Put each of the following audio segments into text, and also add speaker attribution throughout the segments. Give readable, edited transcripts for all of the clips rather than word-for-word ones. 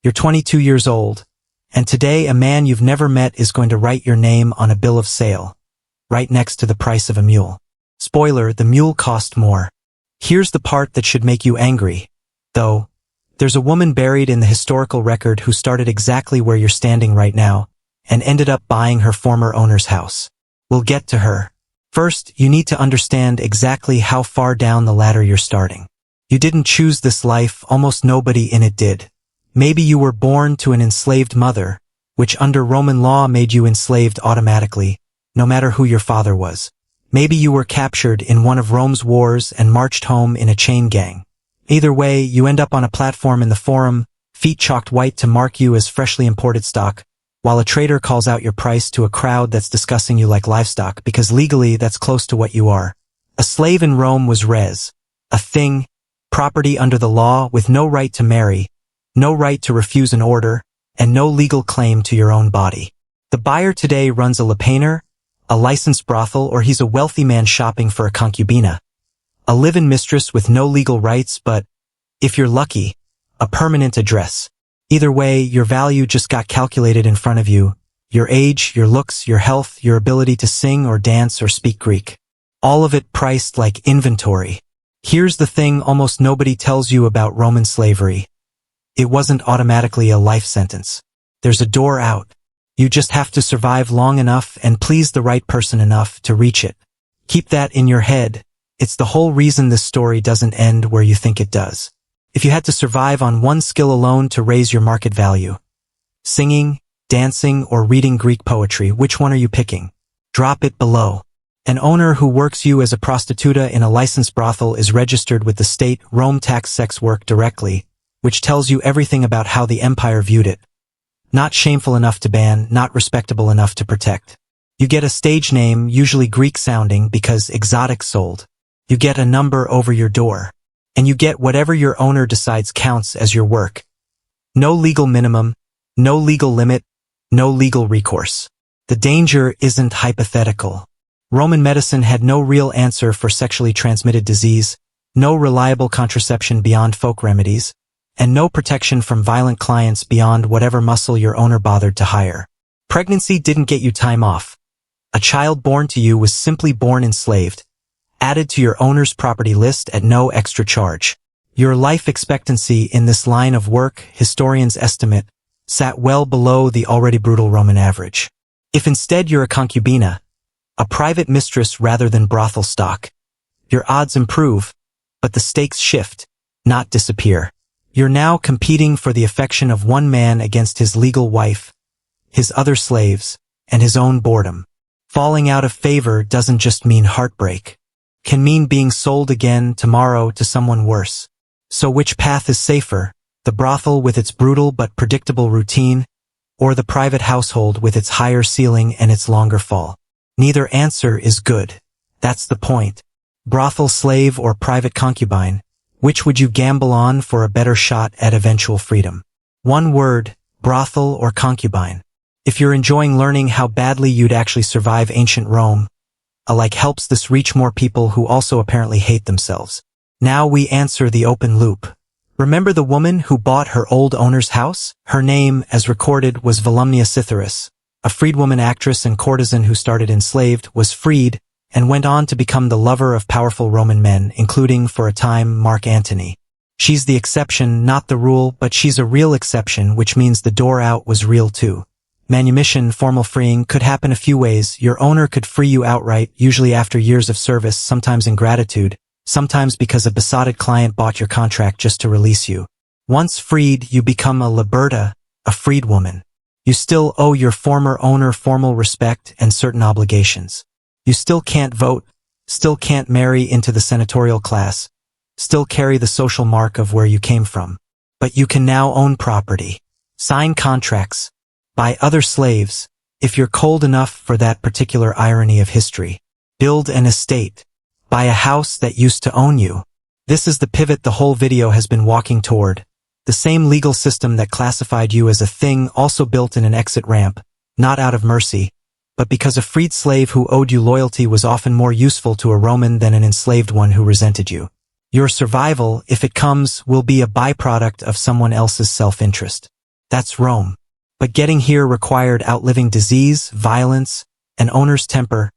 Speaker 1: You're 22 years old, and today a man you've never met is going to write your name on a bill of sale, right next to the price of a mule. Spoiler, the mule cost more. Here's the part that should make you angry, though. There's a woman buried in the historical record who started exactly where you're standing right now, and ended up buying her former owner's house. We'll get to her. First, you need to understand exactly how far down the ladder you're starting. You didn't choose this life, almost nobody in it did. Maybe you were born to an enslaved mother, which under Roman law made you enslaved automatically, no matter who your father was. Maybe you were captured in one of Rome's wars and marched home in a chain gang. Either way, you end up on a platform in the forum, feet chalked white to mark you as freshly imported stock, while a trader calls out your price to a crowd that's discussing you like livestock because legally that's close to what you are. A slave in Rome was res, a thing, property under the law with no right to marry, no right to refuse an order, and no legal claim to your own body. The buyer today runs a lepaner, a licensed brothel, or he's a wealthy man shopping for a concubina, a live-in mistress with no legal rights but, if you're lucky, a permanent address. Either way, your value just got calculated in front of you, your age, your looks, your health, your ability to sing or dance or speak Greek. All of it priced like inventory. Here's the thing almost nobody tells you about Roman slavery. It wasn't automatically a life sentence. There's a door out. You just have to survive long enough and please the right person enough to reach it. Keep that in your head. It's the whole reason this story doesn't end where you think it does. If you had to survive on one skill alone to raise your market value, singing, dancing, or reading Greek poetry, which one are you picking? Drop it below. An owner who works you as a prostituta in a licensed brothel is registered with the state. Rome taxed sex work directly, which tells you everything about how the empire viewed it. Not shameful enough to ban, not respectable enough to protect. You get a stage name, usually Greek-sounding because exotic sold. You get a number over your door. And you get whatever your owner decides counts as your work. No legal minimum, no legal limit, no legal recourse. The danger isn't hypothetical. Roman medicine had no real answer for sexually transmitted disease, no reliable contraception beyond folk remedies, and no protection from violent clients beyond whatever muscle your owner bothered to hire. Pregnancy didn't get you time off. A child born to you was simply born enslaved, added to your owner's property list at no extra charge. Your life expectancy in this line of work, historians estimate, sat well below the already brutal Roman average. If instead you're a concubina, a private mistress rather than brothel stock, your odds improve, but the stakes shift, not disappear. You're now competing for the affection of one man against his legal wife, his other slaves, and his own boredom. Falling out of favor doesn't just mean heartbreak. Can mean being sold again tomorrow to someone worse. So which path is safer, the brothel with its brutal but predictable routine, or the private household with its higher ceiling and its longer fall? Neither answer is good. That's the point. Brothel slave or private concubine, which would you gamble on for a better shot at eventual freedom? One word, brothel or concubine. If you're enjoying learning how badly you'd actually survive ancient Rome, a like helps this reach more people who also apparently hate themselves. Now we answer the open loop. Remember the woman who bought her old owner's house? Her name, as recorded, was Volumnia Cytheris, a freedwoman actress and courtesan who started enslaved, was freed, and went on to become the lover of powerful Roman men, including, for a time, Mark Antony. She's the exception, not the rule, but she's a real exception, which means the door out was real too. Manumission, formal freeing, could happen a few ways. Your owner could free you outright, usually after years of service, sometimes in gratitude, sometimes because a besotted client bought your contract just to release you. Once freed, you become a liberta, a freedwoman. You still owe your former owner formal respect and certain obligations. You still can't vote, still can't marry into the senatorial class, still carry the social mark of where you came from. But you can now own property, sign contracts, buy other slaves, if you're cold enough for that particular irony of history. Build an estate, buy a house that used to own you. This is the pivot the whole video has been walking toward. The same legal system that classified you as a thing also built in an exit ramp, not out of mercy, but because a freed slave who owed you loyalty was often more useful to a Roman than an enslaved one who resented you. Your survival, if it comes, will be a byproduct of someone else's self-interest. That's Rome. But getting here required outliving disease, violence, an owner's temper,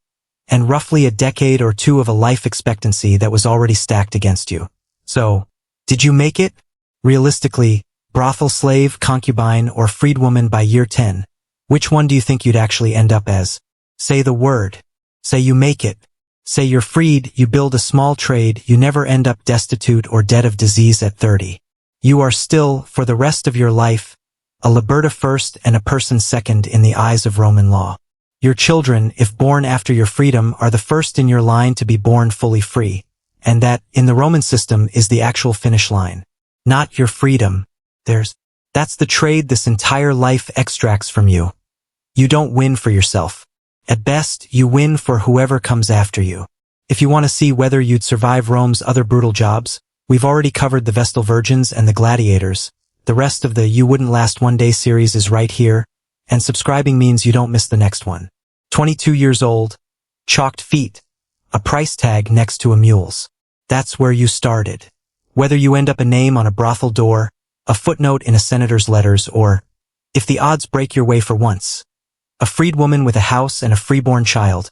Speaker 1: and roughly a decade or two of a life expectancy that was already stacked against you. So, did you make it? Realistically, brothel slave, concubine, or freedwoman by year 10, which one do you think you'd actually end up as? Say the word. Say you make it. Say you're freed, you build a small trade, you never end up destitute or dead of disease at 30. You are still, for the rest of your life, a liberta first and a person second in the eyes of Roman law. Your children, if born after your freedom, are the first in your line to be born fully free, and that, in the Roman system, is the actual finish line. Not your freedom. That's the trade this entire life extracts from you. You don't win for yourself. At best, you win for whoever comes after you. If you want to see whether you'd survive Rome's other brutal jobs, we've already covered the Vestal Virgins and the Gladiators. The rest of the You Wouldn't Last One Day series is right here, and subscribing means you don't miss the next one. 22 years old, chalked feet, a price tag next to a mule's. That's where you started. Whether you end up a name on a brothel door, a footnote in a senator's letters, or, if the odds break your way for once, a freedwoman with a house and a freeborn child,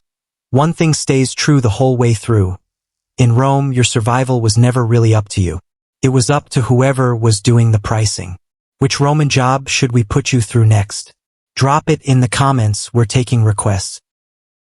Speaker 1: one thing stays true the whole way through. In Rome, your survival was never really up to you. It was up to whoever was doing the pricing. Which Roman job should we put you through next? Drop it in the comments, we're taking requests.